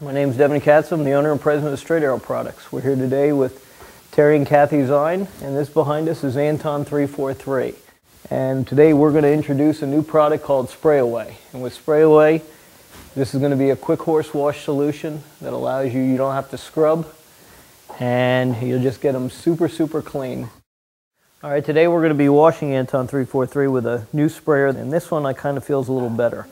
My name is Devon, I'm the owner and president of Straight Arrow Products. We're here today with Terry and Kathy Zine, and this behind us is Anton 343. And today we're going to introduce a new product called Sprayway. And with Sprayway, this is going to be a quick horse wash solution that allows you don't have to scrub, and you'll just get them super clean. All right, today we're going to be washing Anton 343 with a new sprayer, and this one I kind of feels a little better.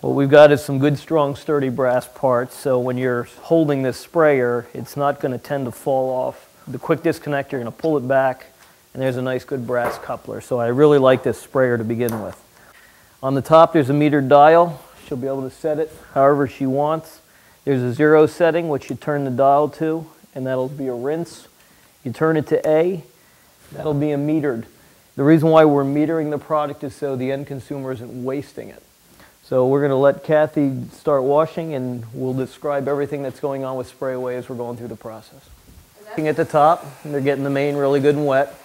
What we've got is some good, strong, sturdy brass parts, so when you're holding this sprayer, it's not going to tend to fall off. The quick disconnect, you're going to pull it back, and there's a nice, good brass coupler. So I really like this sprayer to begin with. On the top, there's a metered dial. She'll be able to set it however she wants. There's a 0 setting, which you turn the dial to, and that'll be a rinse. You turn it to A, that'll be a metered. The reason why we're metering the product is so the end consumer isn't wasting it. So we're going to let Kathy start washing, and we'll describe everything that's going on with Sprayway as we're going through the process. Looking at the top, they're getting the mane really good and wet.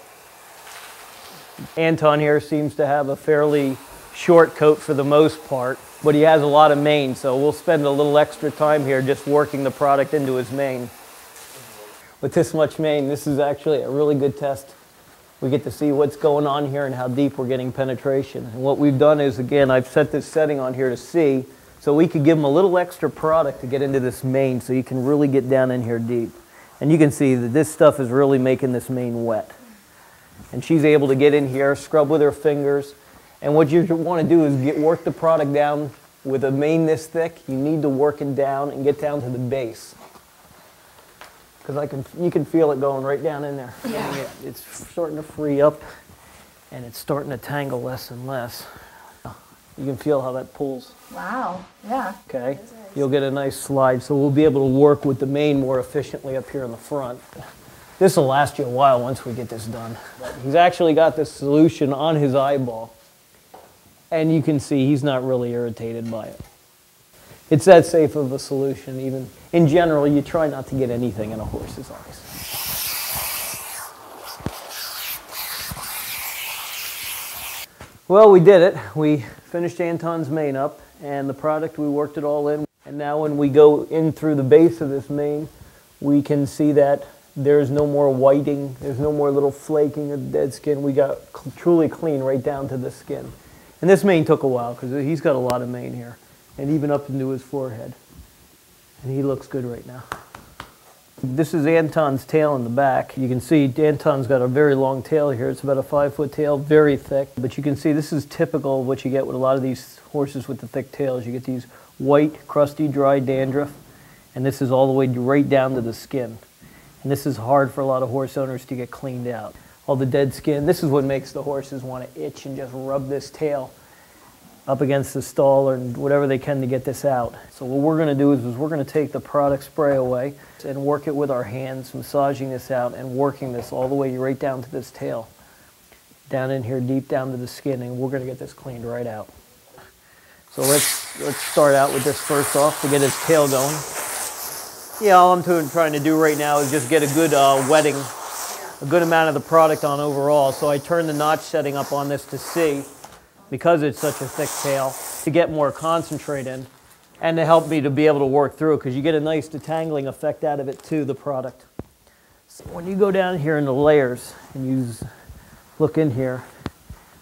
Anton here seems to have a fairly short coat for the most part, but he has a lot of mane, so we'll spend a little extra time here just working the product into his mane. With this much mane, this is actually a really good test. We get to see what's going on here and how deep we're getting penetration. And what we've done is, again, I've set this setting on here to see, so we could give him a little extra product to get into this mane so you can really get down in here deep. And you can see that this stuff is really making this mane wet. And she's able to get in here, scrub with her fingers. And what you want to do is work the product down with a mane this thick. You need to work it down and get down to the base. Because you can feel it going right down in there. Yeah. It's starting to free up, and it's starting to tangle less and less. You can feel how that pulls. Wow, yeah. Okay, you'll get a nice slide, so we'll be able to work with the mane more efficiently up here in the front. This will last you a while once we get this done. He's actually got this solution on his eyeball, and you can see he's not really irritated by it. It's that safe of a solution. Even in general, you try not to get anything in a horse's eyes. Well, we did it. We finished Anton's mane up, and the product, we worked it all in. And now when we go in through the base of this mane, we can see that there's no more whiting, there's no more little flaking of dead skin. We got truly clean right down to the skin. And this mane took a while because he's got a lot of mane here, and even up into his forehead. And he looks good right now. This is Anton's tail in the back. You can see Anton's got a very long tail here. It's about a 5-foot tail, very thick. But you can see this is typical of what you get with a lot of these horses with the thick tails. You get these white, crusty, dry dandruff, and this is all the way right down to the skin. And this is hard for a lot of horse owners to get cleaned out. All the dead skin, this is what makes the horses want to itch and just rub this tail up against the stall or whatever they can to get this out. So what we're going to do is we're going to take the product Sprayway and work it with our hands, massaging this out and working this all the way right down to this tail. Down in here, deep down to the skin, and we're going to get this cleaned right out. So let's start out with this first off to get his tail going. Yeah, all I'm trying to do right now is just get a good wetting, a good amount of the product on overall. So I turn the notch setting up on this to see, because it's such a thick tail, to get more concentrate in and to help me to be able to work through it, because you get a nice detangling effect out of it too, the product. So when you go down here in the layers and you look in here,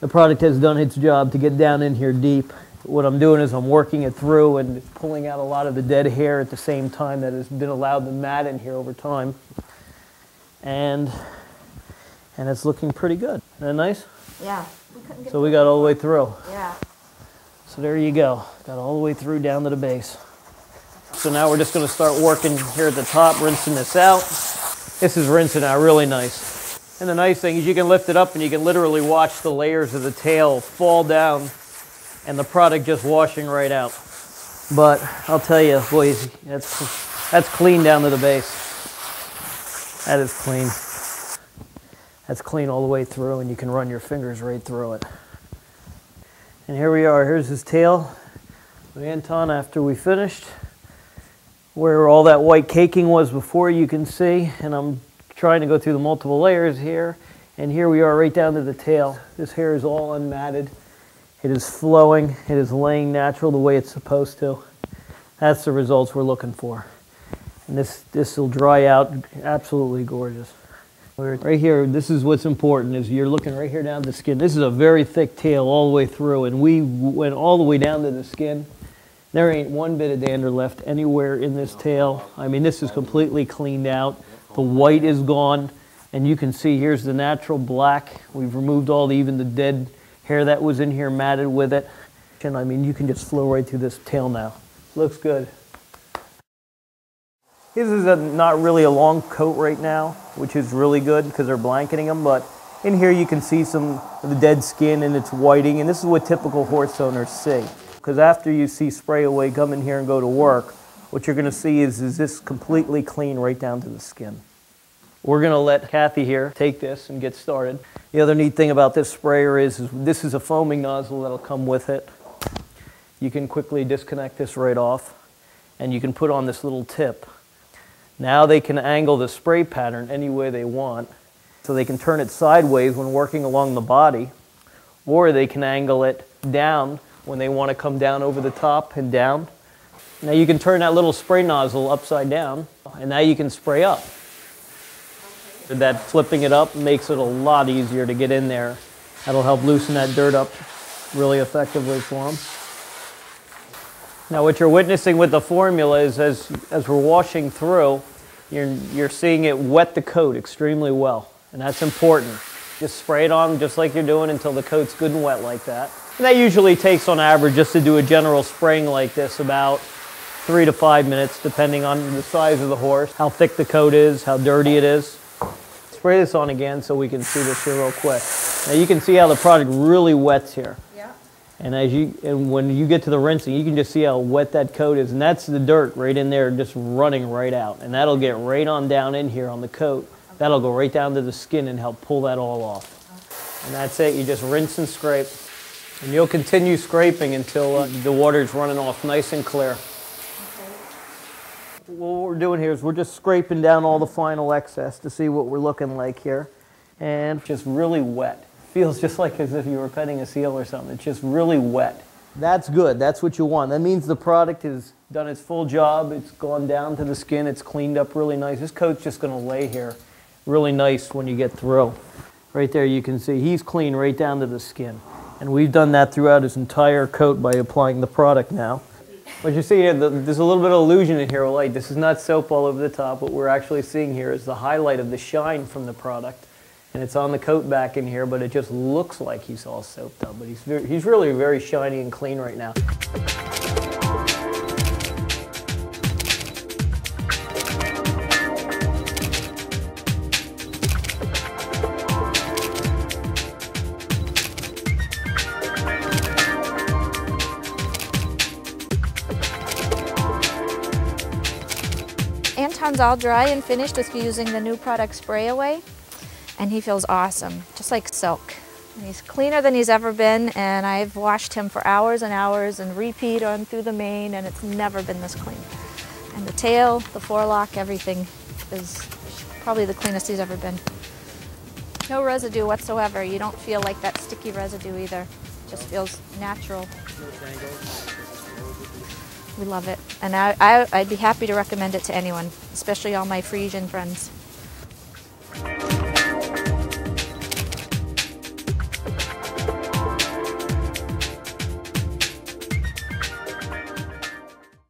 the product has done its job to get down in here deep. What I'm doing is I'm working it through and pulling out a lot of the dead hair at the same time that has been allowed to mat in here over time. And it's looking pretty good. Isn't that nice? Yeah. So we got all the way through. Yeah. So there you go. Got all the way through down to the base. So now we're just going to start working here at the top, rinsing this out. This is rinsing out really nice. And the nice thing is you can lift it up and you can literally watch the layers of the tail fall down and the product just washing right out. But I'll tell you, boys, that's clean down to the base. That is clean. That's clean all the way through, and you can run your fingers right through it. And here we are. Here's his tail with Anton after we finished. Where all that white caking was before, you can see. And I'm trying to go through the multiple layers here. And here we are right down to the tail. This hair is all unmatted. It is flowing. It is laying natural the way it's supposed to. That's the results we're looking for. And this will dry out absolutely gorgeous. Right here, this is what's important, is you're looking right here down the skin. This is a very thick tail all the way through, and we went all the way down to the skin. There ain't one bit of dander left anywhere in this tail. I mean, this is completely cleaned out. The white is gone, and you can see here's the natural black. We've removed even the dead hair that was in here, matted with it. And I mean, you can just flow right through this tail now. Looks good. His is not really a long coat right now, which is really good because they're blanketing him, but in here you can see some of the dead skin and it's whiting, and this is what typical horse owners see. Because after you see Sprayway come in here and go to work, what you're going to see is this completely clean right down to the skin. We're going to let Kathy here take this and get started. The other neat thing about this sprayer is this is a foaming nozzle that'll come with it. You can quickly disconnect this right off, and you can put on this little tip. Now they can angle the spray pattern any way they want. So they can turn it sideways when working along the body, or they can angle it down when they want to come down over the top and down. Now you can turn that little spray nozzle upside down, and now you can spray up. That flipping it up makes it a lot easier to get in there. That'll help loosen that dirt up really effectively for them. Now what you're witnessing with the formula is as we're washing through, you're seeing it wet the coat extremely well, and that's important. Just spray it on just like you're doing until the coat's good and wet like that. And that usually takes on average, just to do a general spraying like this, about 3 to 5 minutes depending on the size of the horse, how thick the coat is, how dirty it is. Spray this on again so we can see this here real quick. Now you can see how the product really wets here. And when you get to the rinsing, you can just see how wet that coat is, and that's the dirt right in there just running right out. And that'll get right on down in here on the coat. That'll go right down to the skin and help pull that all off. And that's it. You just rinse and scrape. And you'll continue scraping until the water's running off nice and clear. What we're doing here is we're just scraping down all the final excess to see what we're looking like here. And just really wet. Feels just like as if you were petting a seal or something. It's just really wet. That's good. That's what you want. That means the product has done its full job. It's gone down to the skin. It's cleaned up really nice. This coat's just going to lay here really nice when you get through. Right there you can see he's clean right down to the skin. And we've done that throughout his entire coat by applying the product now. What you see here, there's a little bit of illusion in here with light. This is not soap all over the top. What we're actually seeing here is the highlight of the shine from the product. And it's on the coat back in here, but it just looks like he's all soaped up. But he's really very shiny and clean right now. Anton's all dry and finished with using the new product Sprayway. And he feels awesome, just like silk. And he's cleaner than he's ever been, and I've washed him for hours and hours and repeat on through the mane, and it's never been this clean. And the tail, the forelock, everything is probably the cleanest he's ever been. No residue whatsoever. You don't feel like that sticky residue either. It just feels natural. We love it. And I'd be happy to recommend it to anyone, especially all my Frisian friends.